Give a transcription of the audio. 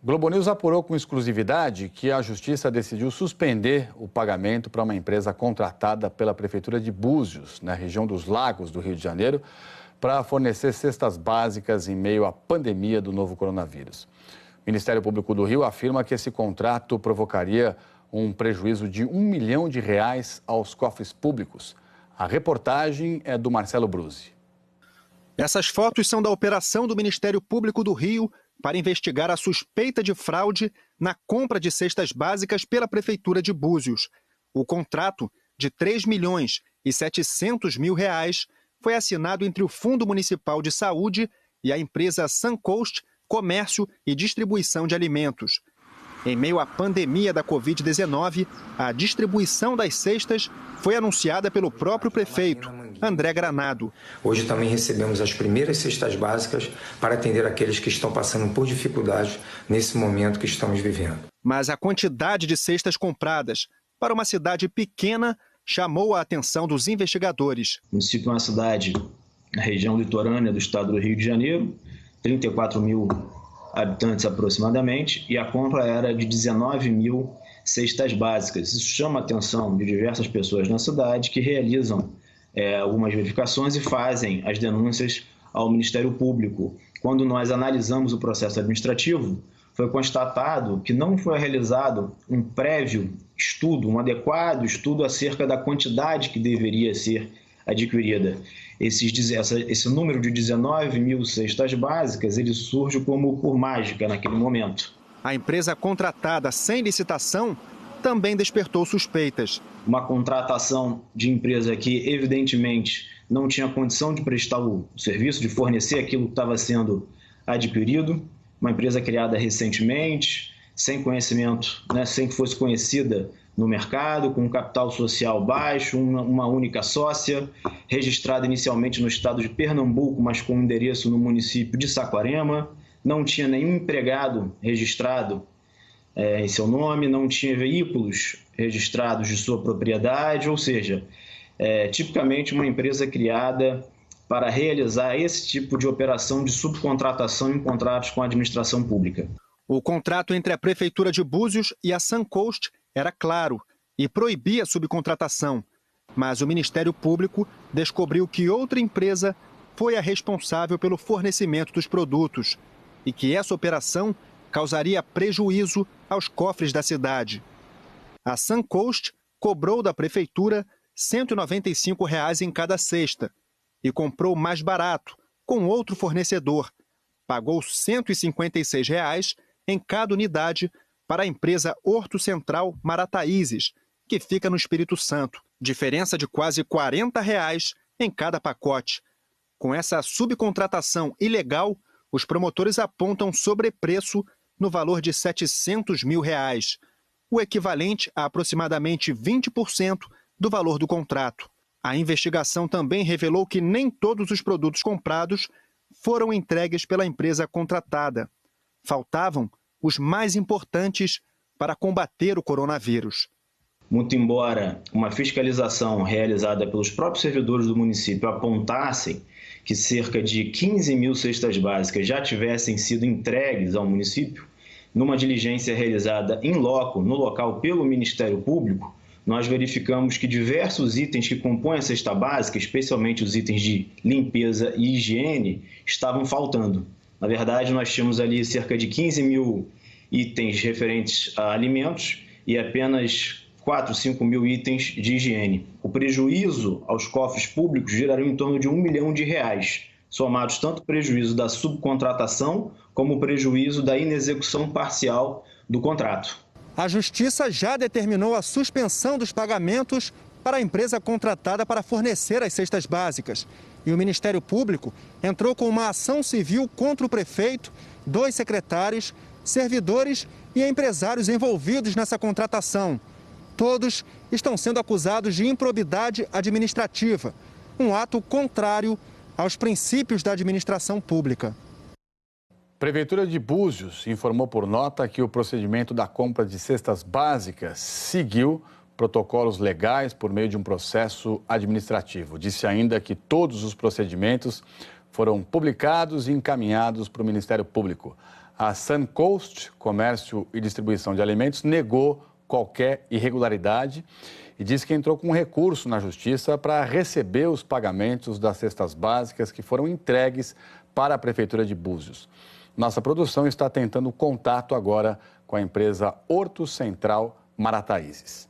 O Globo News apurou com exclusividade que a Justiça decidiu suspender o pagamento para uma empresa contratada pela Prefeitura de Búzios, na região dos Lagos do Rio de Janeiro, para fornecer cestas básicas em meio à pandemia do novo coronavírus. O Ministério Público do Rio afirma que esse contrato provocaria um prejuízo de R$ 1 milhão aos cofres públicos. A reportagem é do Marcelo Bruzzi. Essas fotos são da operação do Ministério Público do Rio para investigar a suspeita de fraude na compra de cestas básicas pela Prefeitura de Búzios. O contrato, de R$ 3.700.000, foi assinado entre o Fundo Municipal de Saúde e a empresa Suncoast Comércio e Distribuição de Alimentos. Em meio à pandemia da Covid-19, a distribuição das cestas foi anunciada pelo próprio prefeito, André Granado. Hoje também recebemos as primeiras cestas básicas para atender aqueles que estão passando por dificuldades nesse momento que estamos vivendo. Mas a quantidade de cestas compradas para uma cidade pequena chamou a atenção dos investigadores. O município é uma cidade na região litorânea do estado do Rio de Janeiro, 34 mil habitantes aproximadamente, e a compra era de 19 mil cestas básicas. Isso chama a atenção de diversas pessoas na cidade que realizam algumas verificações e fazem as denúncias ao Ministério Público. Quando nós analisamos o processo administrativo, foi constatado que não foi realizado um prévio estudo, um adequado estudo acerca da quantidade que deveria ser adquirida. Esse número de 19 mil cestas básicas, ele surge como por mágica naquele momento. A empresa contratada sem licitação também despertou suspeitas. Uma contratação de empresa que, evidentemente, não tinha condição de prestar o serviço, de fornecer aquilo que estava sendo adquirido. Uma empresa criada recentemente, sem conhecimento, sem que fosse conhecida no mercado, com um capital social baixo, uma única sócia, registrada inicialmente no estado de Pernambuco, mas com endereço no município de Saquarema, não tinha nenhum empregado registrado em seu nome, não tinha veículos registrados de sua propriedade, ou seja, tipicamente uma empresa criada para realizar esse tipo de operação de subcontratação em contratos com a administração pública. O contrato entre a Prefeitura de Búzios e a Suncoast era claro e proibia a subcontratação, mas o Ministério Público descobriu que outra empresa foi a responsável pelo fornecimento dos produtos e que essa operação causaria prejuízo aos cofres da cidade. A Suncoast cobrou da Prefeitura R$ 195 em cada cesta e comprou mais barato, com outro fornecedor. Pagou R$ 156 em cada unidade para a empresa Horto Central Marataízes, que fica no Espírito Santo. Diferença de quase R$ 40 em cada pacote. Com essa subcontratação ilegal, os promotores apontam sobrepreço no valor de R$ 700 mil, o equivalente a aproximadamente 20% do valor do contrato. A investigação também revelou que nem todos os produtos comprados foram entregues pela empresa contratada. Faltavam os mais importantes para combater o coronavírus. Muito embora uma fiscalização realizada pelos próprios servidores do município apontassem que cerca de 15 mil cestas básicas já tivessem sido entregues ao município, numa diligência realizada in loco, no local pelo Ministério Público, nós verificamos que diversos itens que compõem a cesta básica, especialmente os itens de limpeza e higiene, estavam faltando. Na verdade, nós tínhamos ali cerca de 15 mil itens referentes a alimentos e apenas 4, 5 mil itens de higiene. O prejuízo aos cofres públicos geraria em torno de R$ 1 milhão, somados tanto o prejuízo da subcontratação como o prejuízo da inexecução parcial do contrato. A Justiça já determinou a suspensão dos pagamentos para a empresa contratada para fornecer as cestas básicas. E o Ministério Público entrou com uma ação civil contra o prefeito, 2 secretários, servidores e empresários envolvidos nessa contratação. Todos estão sendo acusados de improbidade administrativa, um ato contrário aos princípios da administração pública. Prefeitura de Búzios informou por nota que o procedimento da compra de cestas básicas seguiu protocolos legais por meio de um processo administrativo. Disse ainda que todos os procedimentos foram publicados e encaminhados para o Ministério Público. A Suncoast, Comércio e Distribuição de Alimentos, negou qualquer irregularidade e disse que entrou com um recurso na Justiça para receber os pagamentos das cestas básicas que foram entregues para a Prefeitura de Búzios. Nossa produção está tentando contato agora com a empresa Horto Central Marataízes.